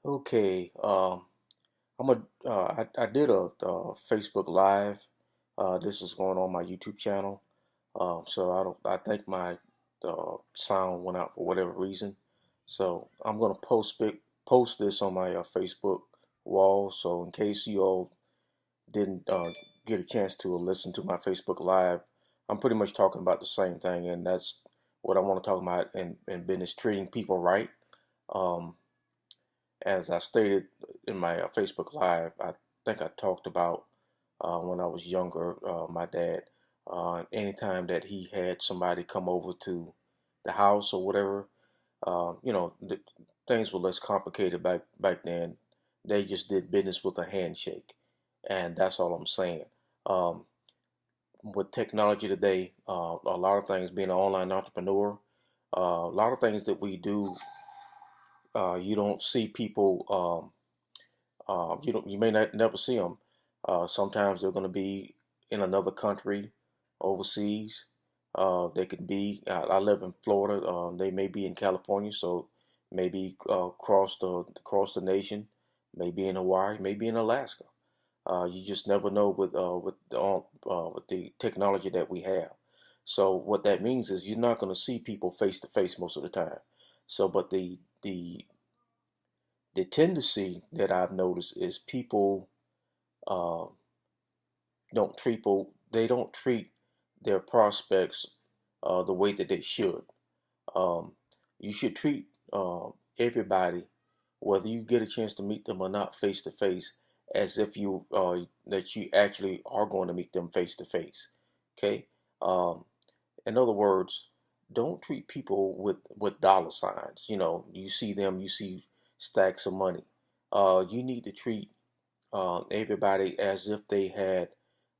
Okay, I did a Facebook Live. This is going on my YouTube channel. So I think my sound went out for whatever reason. So I'm gonna post this on my Facebook wall. So in case you all didn't get a chance to listen to my Facebook Live, I'm pretty much talking about the same thing, and that's what I want to talk about in business: treating people right. Um, as I stated in my Facebook Live, I think I talked about when I was younger, my dad, anytime that he had somebody come over to the house or whatever, things were less complicated back then. They just did business with a handshake, and that's all I'm saying. Um, with technology today, a lot of things, being an online entrepreneur, a lot of things that we do, you don't see people. You may not never see them. Sometimes they're going to be in another country, overseas. They could be. I live in Florida. They may be in California, so maybe across the nation. Maybe in Hawaii, maybe in Alaska. You just never know with the technology that we have. So what that means is you're not going to see people face to face most of the time. So, but the tendency that I've noticed is people uh, they don't treat their prospects the way that they should. Um, you should treat everybody, whether you get a chance to meet them or not face to face, as if you actually are going to meet them face to face. Okay. Um, in other words, don't treat people with dollar signs. You see them, you see stacks of money. You need to treat everybody as if they had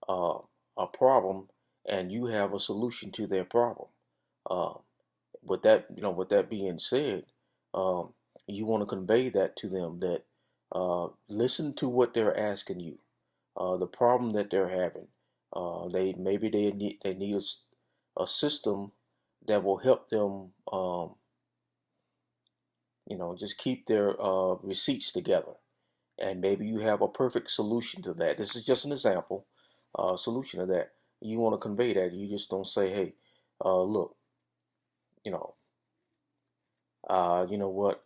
uh, a problem and you have a solution to their problem. Uh, with that being said, um, you want to convey that to them that listen to what they're asking you, the problem that they're having. They need a system that will help them, just keep their receipts together, and maybe you have a perfect solution to that. This is just an example, solution to that. You want to convey that. You just don't say, "Hey, look, you know, you know what?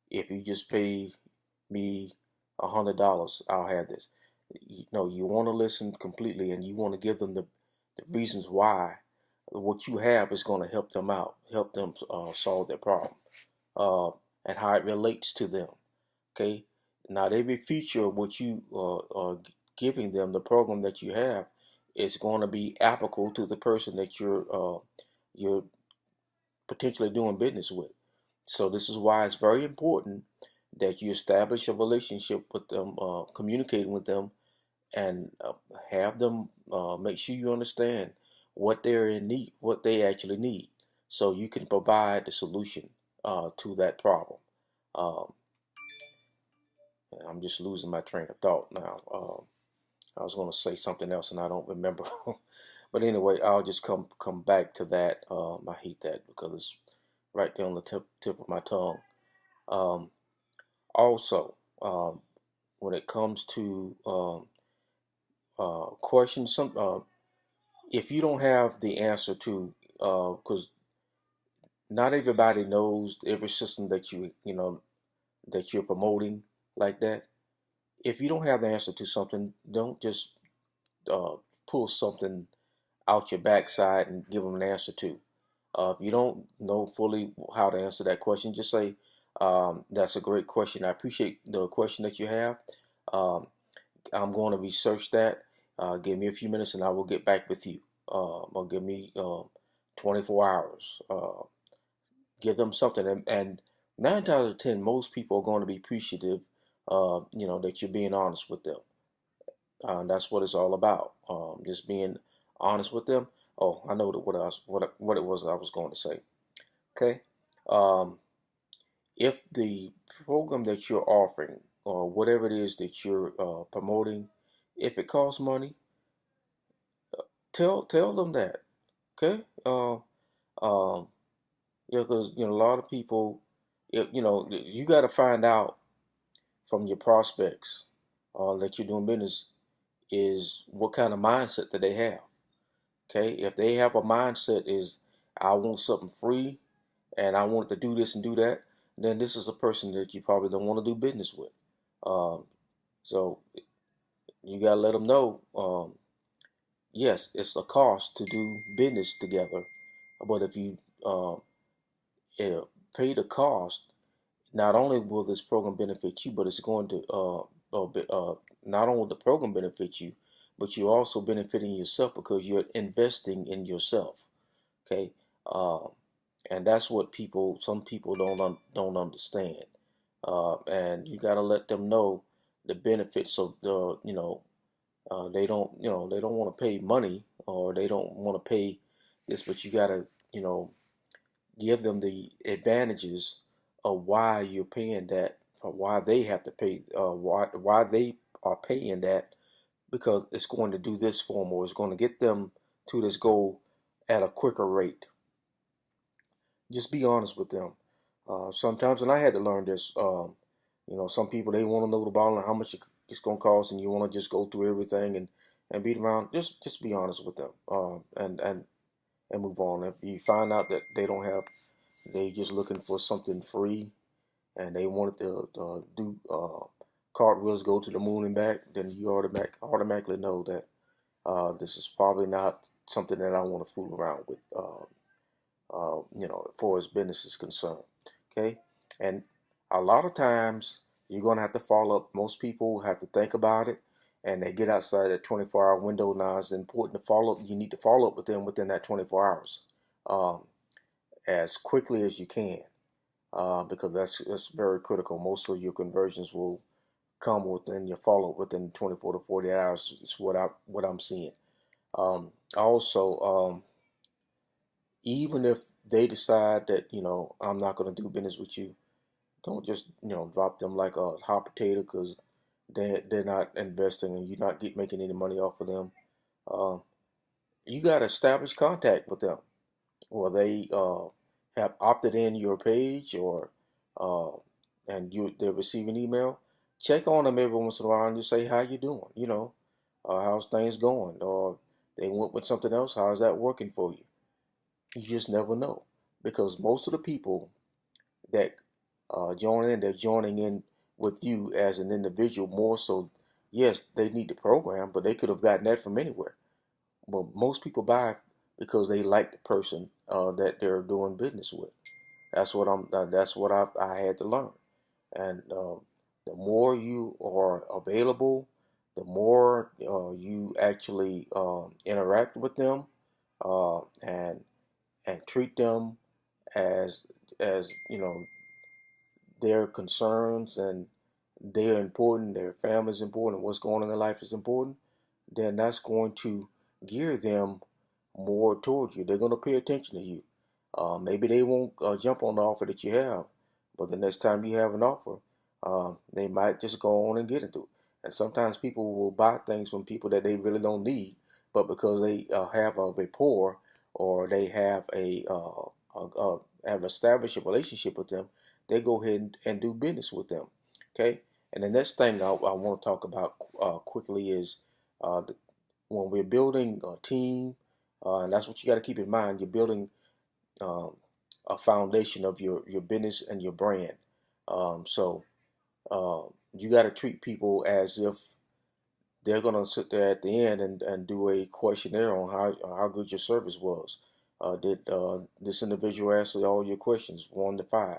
If you just pay me $100, I'll have this." No, you want to listen completely, and you want to give them the reasons why what you have is going to help them out, help them solve their problem, uh, and how it relates to them. Okay, not every feature of what you are giving them, the program that you have, is going to be applicable to the person that you're potentially doing business with. So this is why it's very important that you establish a relationship with them, communicating with them, and have them make sure you understand what they're in need, what they actually need, so you can provide the solution to that problem. Um, I'm just losing my train of thought now. I was going to say something else and I don't remember. But anyway, I'll just come back to that. I hate that because it's right there on the tip of my tongue. Um, Also, when it comes to questions, if you don't have the answer to, because not everybody knows every system that that you're promoting like that. If you don't have the answer to something, don't just uh, pull something out your backside and give them an answer to. If you don't know fully how to answer that question, just say, "That's a great question. I appreciate the question that you have. Um, I'm going to research that. Give me a few minutes and I will get back with you. Or give me 24 hours." Give them something. And 9 times out of 10, most people are going to be appreciative, that you're being honest with them. That's what it's all about. Just being honest with them. Oh, I know what it was I was going to say. Okay. Um, if the program that you're offering or whatever it is that you're promoting, if it costs money, tell them that. Okay. Yeah, because a lot of people, you got to find out. from your prospects that you're doing business is what kind of mindset that they have. Okay, if they have a mindset is I want something free and I want to do this and do that, then this is a person that you probably don't want to do business with. Um, so you gotta let them know. Yes, it's a cost to do business together, but if you uh, pay the cost, not only will this program benefit you, but it's going to not only the program benefit you, but you're also benefiting yourself because you're investing in yourself. Okay, um, and that's what some people don't understand, and you got to let them know the benefits of they don't want to pay money or they don't want to pay this, but you got to you know give them the advantages of why you're paying that, or why they have to pay, why they are paying that, because it's going to do this for them, or it's going to get them to this goal at a quicker rate. Just be honest with them. Sometimes, and I had to learn this. Some people they want to know the bottom and how much it's going to cost, and you want to just go through everything and beat around. Just be honest with them, and move on. If you find out that they just looking for something free, and they wanted to do cartwheels, go to the moon and back, then you automatically know that this is probably not something that I want to fool around with. As far as business is concerned. Okay, and a lot of times you're gonna have to follow up. Most people have to think about it, and they get outside that 24-hour window. Now it's important to follow up. You need to follow up with them within that 24 hours, um, as quickly as you can, because that's very critical. Most of your conversions will come within your follow up within 24 to 48 hours. Is what I'm seeing. Also, even if they decide that I'm not going to do business with you, don't just drop them like a hot potato because they're not investing and you're not making any money off of them. Uh, you got to establish contact with them, or they have opted in your page, or uh, and they're receiving email. Check on them every once in a while and just say how you doing. How's things going, or they went with something else. How's that working for you? You just never know, because most of the people that they're joining in with you as an individual more so. Yes, they need the program, but they could have gotten that from anywhere. But most people buy because they like the person that they're doing business with. That's what I had to learn. And the more you are available, the more you actually interact with them, and treat them as their concerns, and they're important, their family's important, what's going on in their life is important, then that's going to gear them more toward you. They're going to pay attention to you. Maybe they won't jump on the offer that you have, but the next time you have an offer, they might just go on and get into it. And sometimes people will buy things from people that they really don't need, but because they have a rapport, or they have established a relationship with them, they go ahead and do business with them. Okay. And the next thing I want to talk about quickly is the, when we're building a team, and that's what you got to keep in mind. You're building um, a foundation of your business and your brand. So you got to treat people as if they're going to sit there at the end and do a questionnaire on how good your service was. Did this individual answer all your questions, 1 to 5?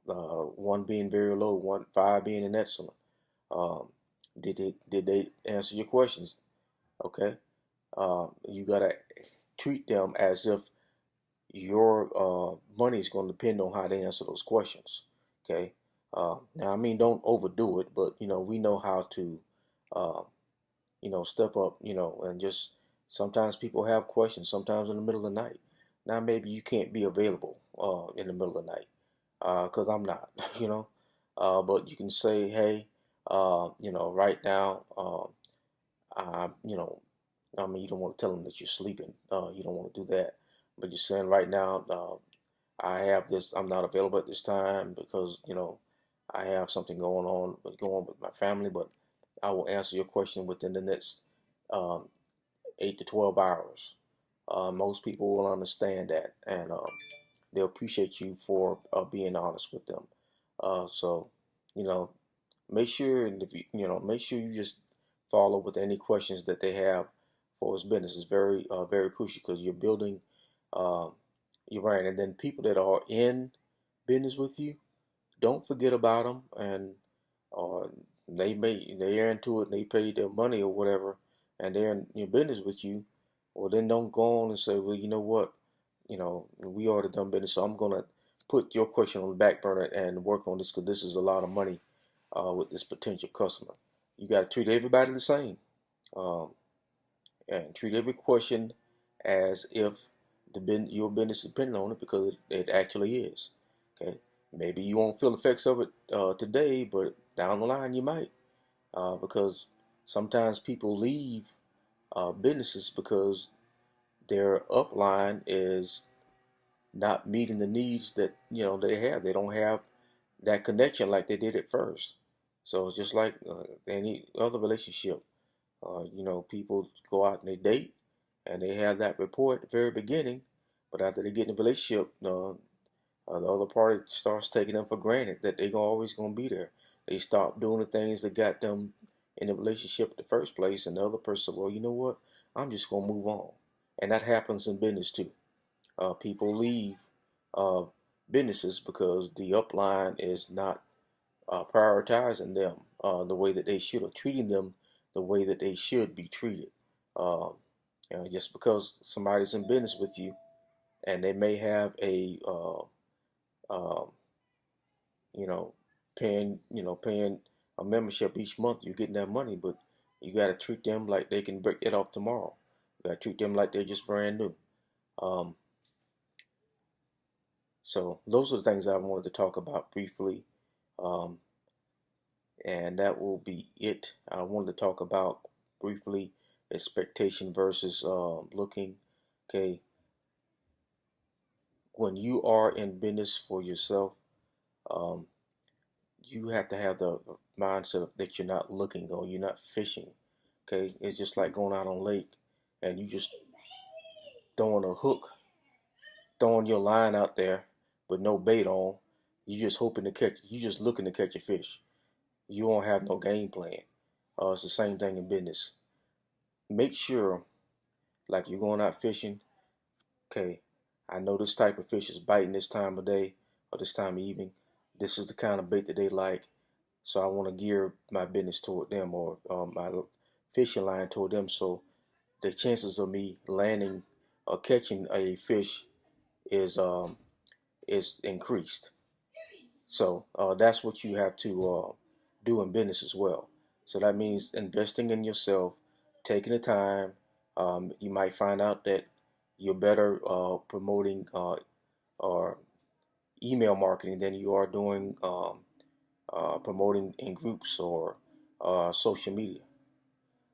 One being very low, 5 being an excellent. Um, did they answer your questions? Okay. You gotta treat them as if your money is going to depend on how they answer those questions. Okay. Now, I mean, don't overdo it, but we know how to, uh, step up, and just sometimes people have questions. Sometimes in the middle of the night. Now, maybe you can't be available in the middle of the night because I'm not, but you can say, hey, right now, I, I mean, you don't want to tell them that you're sleeping. You don't want to do that. But you're saying right now, I have this. I'm not available at this time because I have something going on with my family, but I will answer your question within the next um, 8 to 12 hours. Most people will understand that, and they'll appreciate you for being honest with them. So, you know, make sure, and if make sure you just follow with any questions that they have for his business. Is very crucial because you're building uh, your brand, and then people that are in business with you, don't forget about them, and uh, they're into it, and they pay their money or whatever, and they're in your business with you. Well, then don't go on and say, well, you know what, we already done business, so I'm gonna put your question on the back burner and work on this because this is a lot of money with this potential customer. You got to treat everybody the same, um, and treat every question as if your business is depending on it because it actually is. Okay, maybe you won't feel the effects of it today, but down the line you might, because sometimes people leave businesses because their upline is not meeting the needs that they have. They don't have that connection like they did at first. So it's just like any other relationship. People go out and they date, and they have that rapport at the very beginning, but after they get in a relationship, the other party starts taking them for granted that they're always going to be there. They stop doing the things that got them in the relationship in the first place, and the other person, well, you know what? I'm just going to move on. And that happens in business too. People leave uh, businesses because the upline is not prioritizing them the way that they should, or treating them the way that they should be treated. Um, just because somebody's in business with you and they may have um, you know, paying a membership each month, you're getting that money, but you got to treat them like they can break it off tomorrow. You got to treat them like they're just brand new. Um, so those are the things I wanted to talk about briefly. Um, and that will be it. I wanted to talk about briefly expectation versus looking. Okay, when you are in business for yourself, um, you have to have the mindset that you're not looking or you're not fishing. Okay, it's just like going out on lake and you just throwing a hook, throwing your line out there with no bait on. You just hoping to catch. You just looking to catch a fish. You won't have no game plan. It's the same thing in business. Make sure, like you're going out fishing. Okay, I know this type of fish is biting this time of day or this time of evening. This is the kind of bait that they like. So I want to gear my business toward them, or my fishing line toward them. So the chances of me landing or catching a fish is increased. So that's what you have to do in business as well. So that means investing in yourself, taking the time. You might find out that you're better promoting or email marketing than you are doing promoting in groups or social media.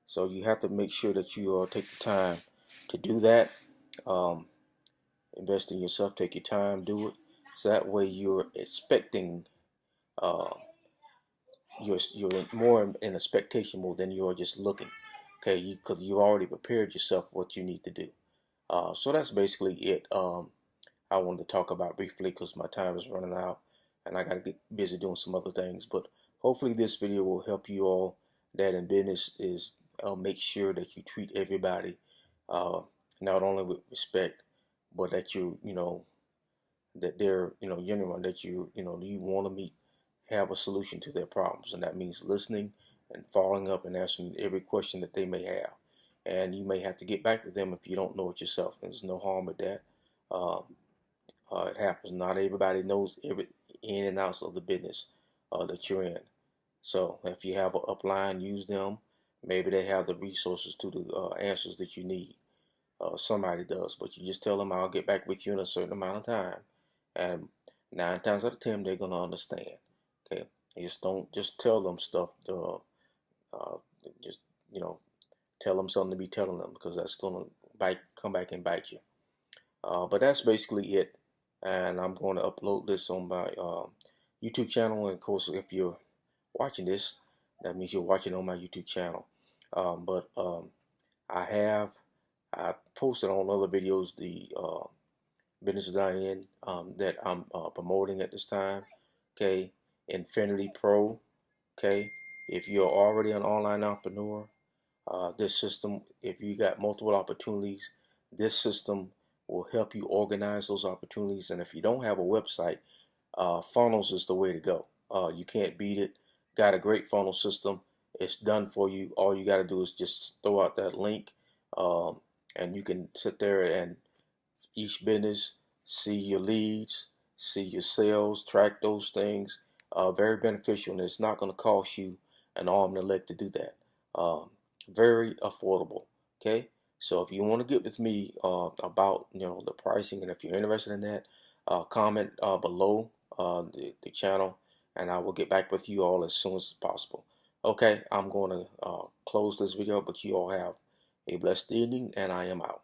So you have to make sure that you take the time to do that. Um, invest in yourself, take your time, do it. So that way you're expecting, uh, you're more in expectation mode than you're just looking. Okay, because you already prepared yourself what you need to do. So that's basically it. I wanted to talk about briefly because my time is running out and I got to get busy doing some other things. But hopefully this video will help you all that in business is make sure that you treat everybody uh, not only with respect, but that that they're genuine, that you want to meet, have a solution to their problems, and that means listening and following up and answering every question that they may have. And you may have to get back with them if you don't know it yourself. And there's no harm with that. Um, it happens. Not everybody knows every in and outs of the business that you're in. So if you have an upline, use them. Maybe they have the resources to the answers that you need. Somebody does, but you just tell them I'll get back with you in a certain amount of time, and 9 times out of 10 they're gonna understand. Okay, you just don't just tell them stuff. Uh, just tell them something to be telling them because that's gonna come back and bite you. But that's basically it, and I'm going to upload this on my YouTube channel. And of course, if you're watching this, that means you're watching on my YouTube channel. But I posted on other videos the business that I'm in, that I'm promoting at this time. Okay, Infinity Pro. Okay, if you're already an online entrepreneur, this system, if you got multiple opportunities, this system will help you organize those opportunities. And if you don't have a website, funnels is the way to go. You can't beat it. Got a great funnel system. It's done for you. All you got to do is just throw out that link, um, and you can sit there and each business, see your leads, see your sales, track those things. Very beneficial, and it's not going to cost you an arm and a leg to do that. Um, Very affordable. Okay, so if you want to get with me about the pricing, and if you're interested in that, comment below the channel, and I will get back with you all as soon as possible. Okay, I'm going to close this video, but you all have a blessed evening, and I am out.